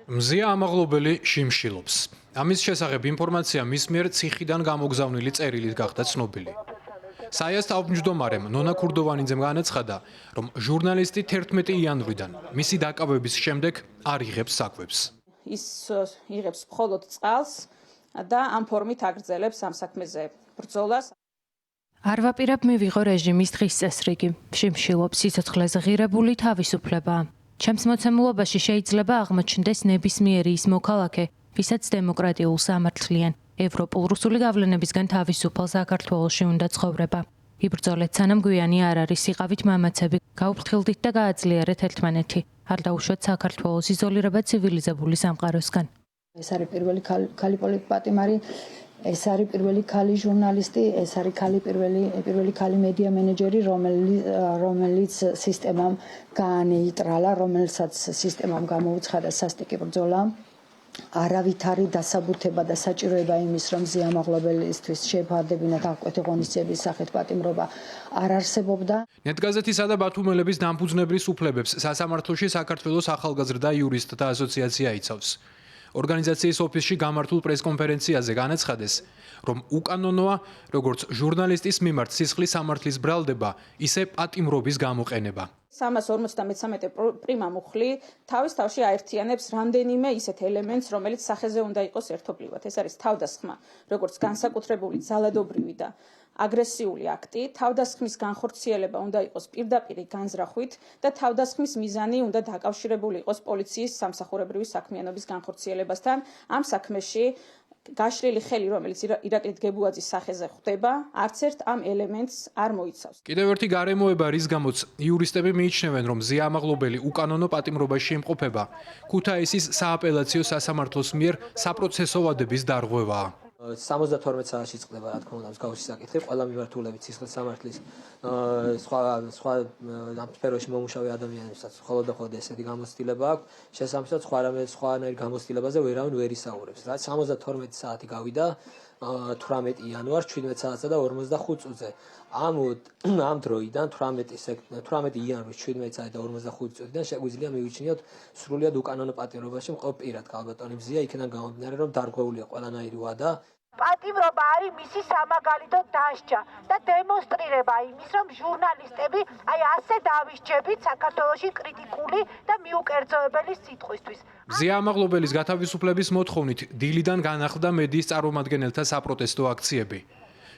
მზია ამაღლობელი შიმშილობს. ამის შესახებ ინფორმაცია მის მიერ ციხიდან გამოგზავნილი წერილით გახდა ცნობილი. საიას თავმჯდომარემ ნონა ქურდოვანიძემ განაცხადა, რომ ჟურნალისტი 11 იანვრიდან მისი დაკავების შემდეგ არ იღებს საკვებს. ის იღებს მხოლოდ წყალს და ამ ფორმით აგრძელებს ამ საქმეზე ბრძოლას. არ ვაპირებ მივიღო რეჟიმის დღის წესრიგი. შიმშილობს სიცოცხლეზე ღირებული თავისუფლება. ჩემს მოცემულობაში შეიძლება აღმოჩნდეს ნებისმიერი ის მოქალაქე, ვისაც დემოკრატიულ სამართლიან ევროპულ რუსული გავლენებისგან თავისუფალ საქართველოში უნდა ცხოვრება. იბრძოლეთ სანამ გვიანი არ არის, იყავით მამაცები, გაუფრთხილდით და გააძლიერეთ ერთმანეთი. არ დაუშვათ საქართველოს იზოლირება ცივილიზებული სამყაროსგან. ეს არის პირველი ქალი პატიმარი, ეს არის პირველი ქალი ჟურნალისტი, ეს არის პირველი ქალი მედია მენეჯერი, რომელიც სისტემამ გაანეიტრალა, რომელსაც სისტემამ გამოუცხადა სასტიკი ბრძოლა. არავითარი დასაბუთება და საჭიროება იმის, რომ მზია ამაღლობელისთვის შეეფარდებინათ აღკვეთი ღონისძიების სახით პატიმრობა არ არსებობდა. ნეტგაზეთისა და ბათუმელების დამფუძნებლის უფლებებს სასამართლოში საქართველოს ახალგაზრდა იურისტთა ასოციაცია იცავს. ორგანიზაციის ოფისში გამართულ პრესკონფერენციაზე განაცხადეს, რომ უკანონოა როგორც ჟურნალისტის მიმართ სისხლის სამართლის ბრალდება, ისე პატიმრობის გამოყენება. 353 პრიმა მუხლი თავის თავში აერთიანებს რამდენიმე ისეთ ელემენტს, რომელიც სახეზე უნდა იყოს ერთობლივად. ეს არის თავდასხმა, როგორც განსაკუთრებული ძალადობრივი და აგრესიული აქტი, თავდასხმის განხორციელება უნდა იყოს პირდაპირი განზრახვით და თავდასხმის მიზანი უნდა დაკავშირებული იყოს პოლიციის სამსახურებრივი საქმიანობის განხორციელებასთან. ამ საქმეში გაშლილი ხელი, რომელიც ირაკლი დგებუაძის სახეზე ხვდება, არც ერთ ამ ელემენტს არ მოიცავს. კიდევ ერთი გარემოება, რის გამოც იურისტები მიიჩნევენ, რომ მზია ამაღლობელი უკანონო პატიმრობაში იმყოფება, ქუთაისის სააპელაციო სასამართლოს მიერ საპროცესო ვადების დარღვევაა. 72 საათში წყდება, რა თქმა უნდა, მსგავსი საკითხი, ყველა მიმართულებით სისხლის სამართლის სხვა ამ სფეროში მომუშავე ადამიანებსაც მხოლოდ და მხოლოდ ესეთი გამოცდილება აქვს. შესაბამისად, სხვანაირ გამოცდილებაზე ვერავინ ვერ ისაუბრებს. რაც 72 საათი გავიდა 18 იანვარს 17 საათსა და 45 წუთზე. ამ დროიდან 18 იანვრის 17 საათი და 45 წუთიდან შეგვიძლია მივიჩნიოთ სრულიად უკანონო პატიმრობაში მყოფ პირად ქალბატონი მზია, იქიდან გამომდინარე, რომ დარღვეულია ყველანაირი ვადა. პატიმრობა არის მისი სამაგალითო დასჯა და დემონსტრირება იმის, რომ ჟურნალისტები ასე დავისჯებით საქართველოში კრიტიკული და მიუკერძოებელი სიტყვისთვის. მზია ამაღლობელის გათავისუფლების მოთხოვნით დილიდან განახლდა მედიის წარმომადგენელთა საპროტესტო აქციები.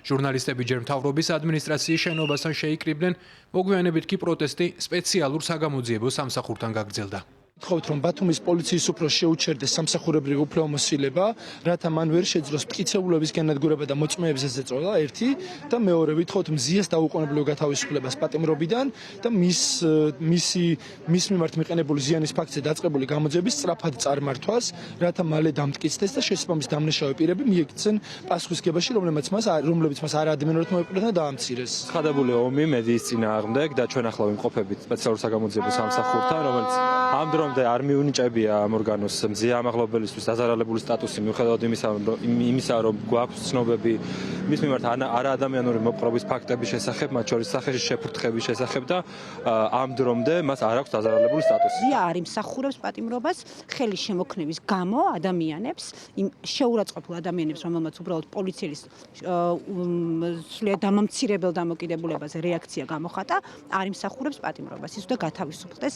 ჟურნალისტები ჯერ მთავრობის ადმინისტრაციის შენობასთან შეიკრიბნენ, მოგვიანებით კი პროტესტი სპეციალურ საგამოძიებო სამსახურთან გაგრძელდა. ვთხოვთ, რომ ბათუმის პოლიციის უფროსს შეუჩერდეს სამსახურებრივი უფლებამოსილება, რათა მან ვერ შეძლოს მტკიცებულების განადგურება და მოწმეებზე ზეწოლა, ერთი და მეორე ვთხოვთ მზიას დაუყოვნებლივ გათავისუფლებას პატიმრობიდან და მის მიმართ მიყენებული ზიანის ფაქტზე დაწყებული გამოძიების სწრაფად წარმართვას, რათა მალე დამტკიცდეს და შესაბამის დამნაშავე პირები მიექცენ პასუხისგებაში, რომლებიც მას არაადმიანურად მოეპყრნენ და დაამცირეს. ცხადებული ომი მედიის წინააღმდეგ და ჩვენ ახლა ვიმყოფებით სპეციალურ საგამოძიებო სამსახურთან, რომელიც ამ დრომდე არ მიუნიჭებია ამ ორგანოს მზია ამაღლობელისთვის დაზარალებული სტატუსი მიუხედავად იმისა, რომ გვაქვს ცნობები მის მიმართ არაადამიანური მოპყრობის ფაქტების შესახებ, მათ შორის სახეში შეფურთხების შესახებ და ამ დრომდე მას არ აქვს დაზარალებული სტატუსი. მზია არ იმსახურებს პატიმრობას ხელი შემოქმნების გამო ადამიანებს, იმ შეურაცხყოფილ ადამიანებს, რომელმაც უბრალოდ პოლიციის სრულიად დამამცირებელ დამოკიდებულებაზე რეაქცია გამოხატა, არ იმსახურებს პატიმრობას. ის უნდა გათავისუფლდეს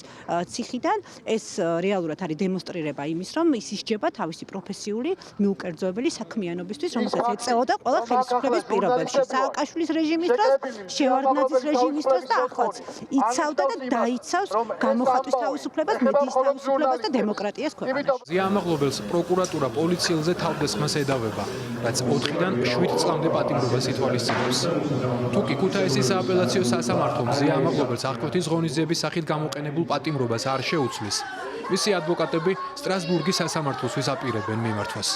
ციხიდან. ეს რეალურად არის დემონსტრირება იმის, რომ ის ისჯება თავისი პროფესიული მიუკერძოებელი საქმიანობისთვის, რომელსაც ეწეოდა ყველა ხელისუფლების პირობებში. სააკაშვილის რეჟიმის დროს, შევარდნაძის რეჟიმის დროს და ახლაც იცავდა და დაიცავს გამოხატვის თავისუფლებას, მედიის თავისუფლებას და დემოკრატიას ქვეყანაში. მზია ამაღლობელს პროკურატურა პოლიციელზე თავდასხმას ედავება, რაც 4-დან 7 წლამდე პატიმრობას ითვალისწინებს. თუკი ქუთაისის სააპელაციო სასამართლო მზია ამაღლობელს აღკვეთის ღონისძიების სახით გამოყენებულ პატიმრობას არ შეუცვლის, მისი ადვოკატები სტრასბურგის სასამართლოს აპირებენ მიმართვას.